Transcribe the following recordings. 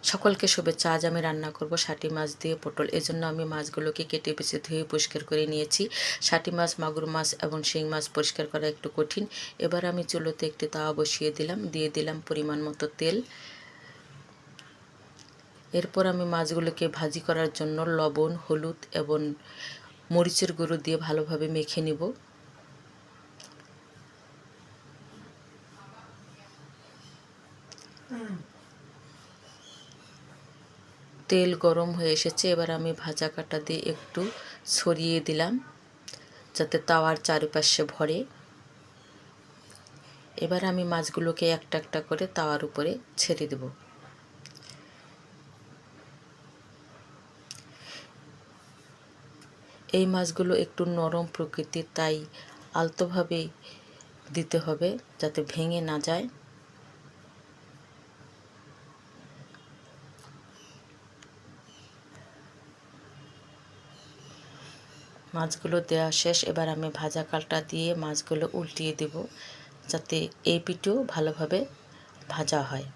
সকলকে শুভেচ্ছা। আজ আমি রান্না করব শাটি মাছ দিয়ে পটল। এজন্য আমি মাছগুলোকে কেটে বেছে ধুয়ে পরিষ্কার করে নিয়েছি। শাটি মাছ, মাগুর মাছ এবং শিং মাছ পরিষ্কার করা একটু কঠিন। এবার আমি চুলোতে একটি তাওয়া বসিয়ে দিলাম, দিয়ে দিলাম পরিমাণ মতো তেল। এরপর আমি মাছগুলোকে ভাজি করার জন্য লবণ, হলুদ এবং মরিচের গুঁড়ো দিয়ে ভালোভাবে মেখে নিব। তেল গরম হয়ে এসেছে, এবার আমি ভাজা কাটা দিয়ে একটু ছড়িয়ে দিলাম যাতে তাওয়ার চারিপাশে ভরে। এবার আমি মাছগুলোকে একটা একটা করে তাওয়ার উপরে ছেড়ে দেব। এই মাছগুলো একটু নরম প্রকৃতির, তাই আলতোভাবে দিতে হবে যাতে ভেঙে না যায়। মাছগুলো দেওয়া শেষ, এবার আমি ভাজা কালটা দিয়ে মাছগুলো উল্টিয়ে দেব যাতে এই পিঠেও ভালোভাবে ভাজা হয়।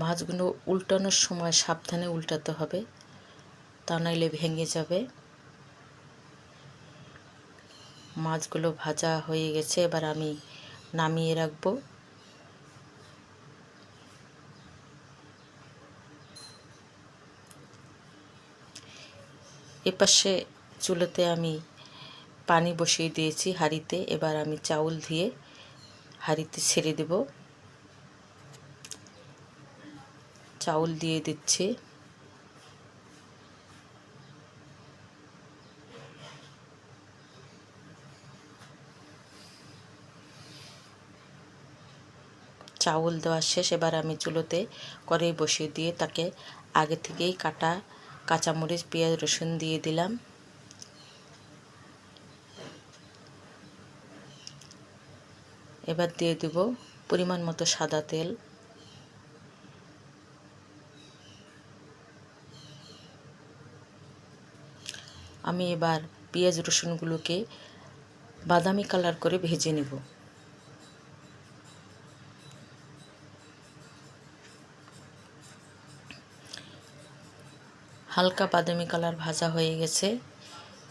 মাছগুলো উল্টানোর সময় সাবধানে উল্টাতে হবে, তা নাইলে ভেঙে যাবে। মাছগুলো ভাজা হয়ে গেছে, এবার আমি নামিয়ে রাখবো। এপাশে চুলোতে আমি পানি বসিয়ে দিয়েছি হাঁড়িতে। এবার আমি চাউল দিয়ে হাঁড়িতে ছেড়ে দেব। চাউল দিয়ে দিচ্ছি। চাউল দেওয়া শেষ, এবার আমি চুলোতে কড়াই বসিয়ে দিয়ে তাকে আগে থেকেই কাটা কাঁচামরিচ, পেঁয়াজ, রসুন দিয়ে দিলাম। এবার দিয়ে দেব পরিমাণ মতো সাদা তেল। আমি এবার পেঁয়াজ রসুনগুলোকে বাদামি কালার করে ভেজে নেব। হালকা বাদামি কালার ভাজা হয়ে গেছে।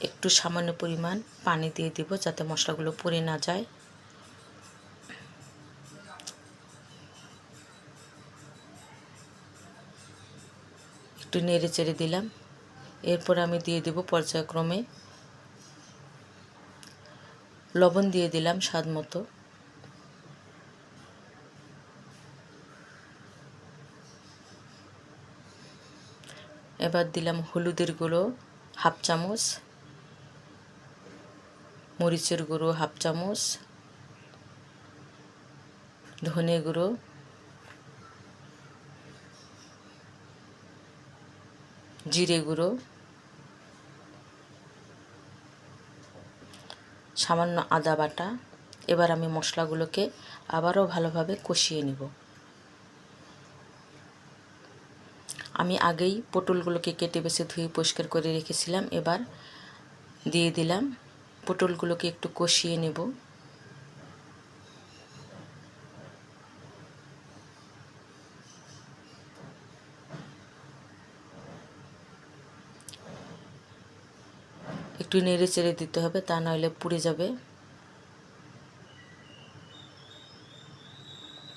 একটু সামান্য পরিমাণ পানি দিয়ে দিব যাতে মশলাগুলো পুড়ে না যায়। একটু নেড়ে চেড়ে দিলাম। এরপর আমি দিয়ে দেব পর্যায়ক্রমে লবণ, দিয়ে দিলাম স্বাদ মতো। এবার দিলাম হলুদের গুঁড়ো হাফ চামচ, মরিচের গুঁড়ো হাফ চামচ, ধনে গুঁড়ো, জিরে গুঁড়ো, সামান্য আদা বাটা। এবার আমি মশলাগুলোকে আবারও ভালোভাবে কষিয়ে নিব। আমি আগেই পটলগুলোকে কেটে বেছে ধুয়ে পরিষ্কার করে রেখেছিলাম। এবার দিয়ে দিলাম। পটলগুলোকে একটু কষিয়ে নেব। একটু নেড়ে চেড়ে দিতে হবে, তা নইলে পুড়ে যাবে।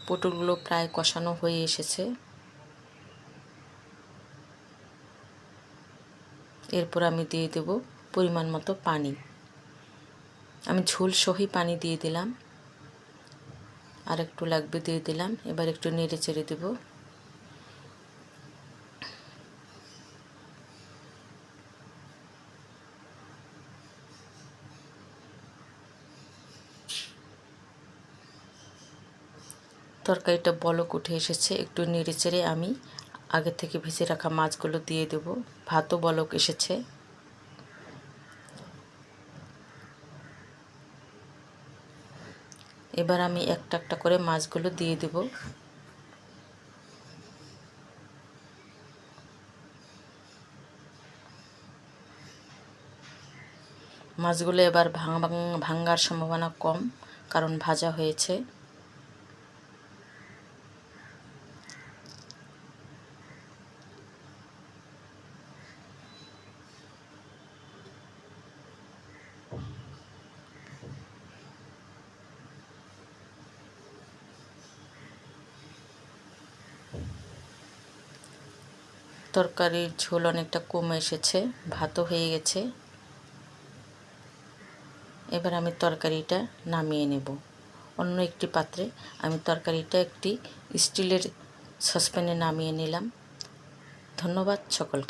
পটলগুলো প্রায় কষানো হয়ে এসেছে। এরপর আমি দিয়ে দেব পরিমাণ মতো পানি। আমি ঝোল সহই পানি দিয়ে দিলাম, আর একটু লাগবে দিয়ে দিলাম। এবার একটু নেড়ে চেড়ে দেব। তরকারিটা বলক উঠে এসেছে। একটু নেড়ে চেড়ে আমি আগে থেকে ভেজে রাখা মাছগুলো দিয়ে দেব। ভাতও বলক এসেছে। এবার আমি একটা একটা করে মাছগুলো দিয়ে দেব। মাছগুলো এবার ভাঙার সম্ভাবনা কম, কারণ ভাজা হয়েছে। তরকারির ঝোল অনেকটা কমে এসেছে, ভাতও হয়ে গেছে। এবার আমি তরকারিটা নামিয়ে নেব। অন্য একটি পাত্রে আমি তরকারিটা একটি স্টিলের সসপ্যানে নামিয়ে নিলাম। ধন্যবাদ সকলকে।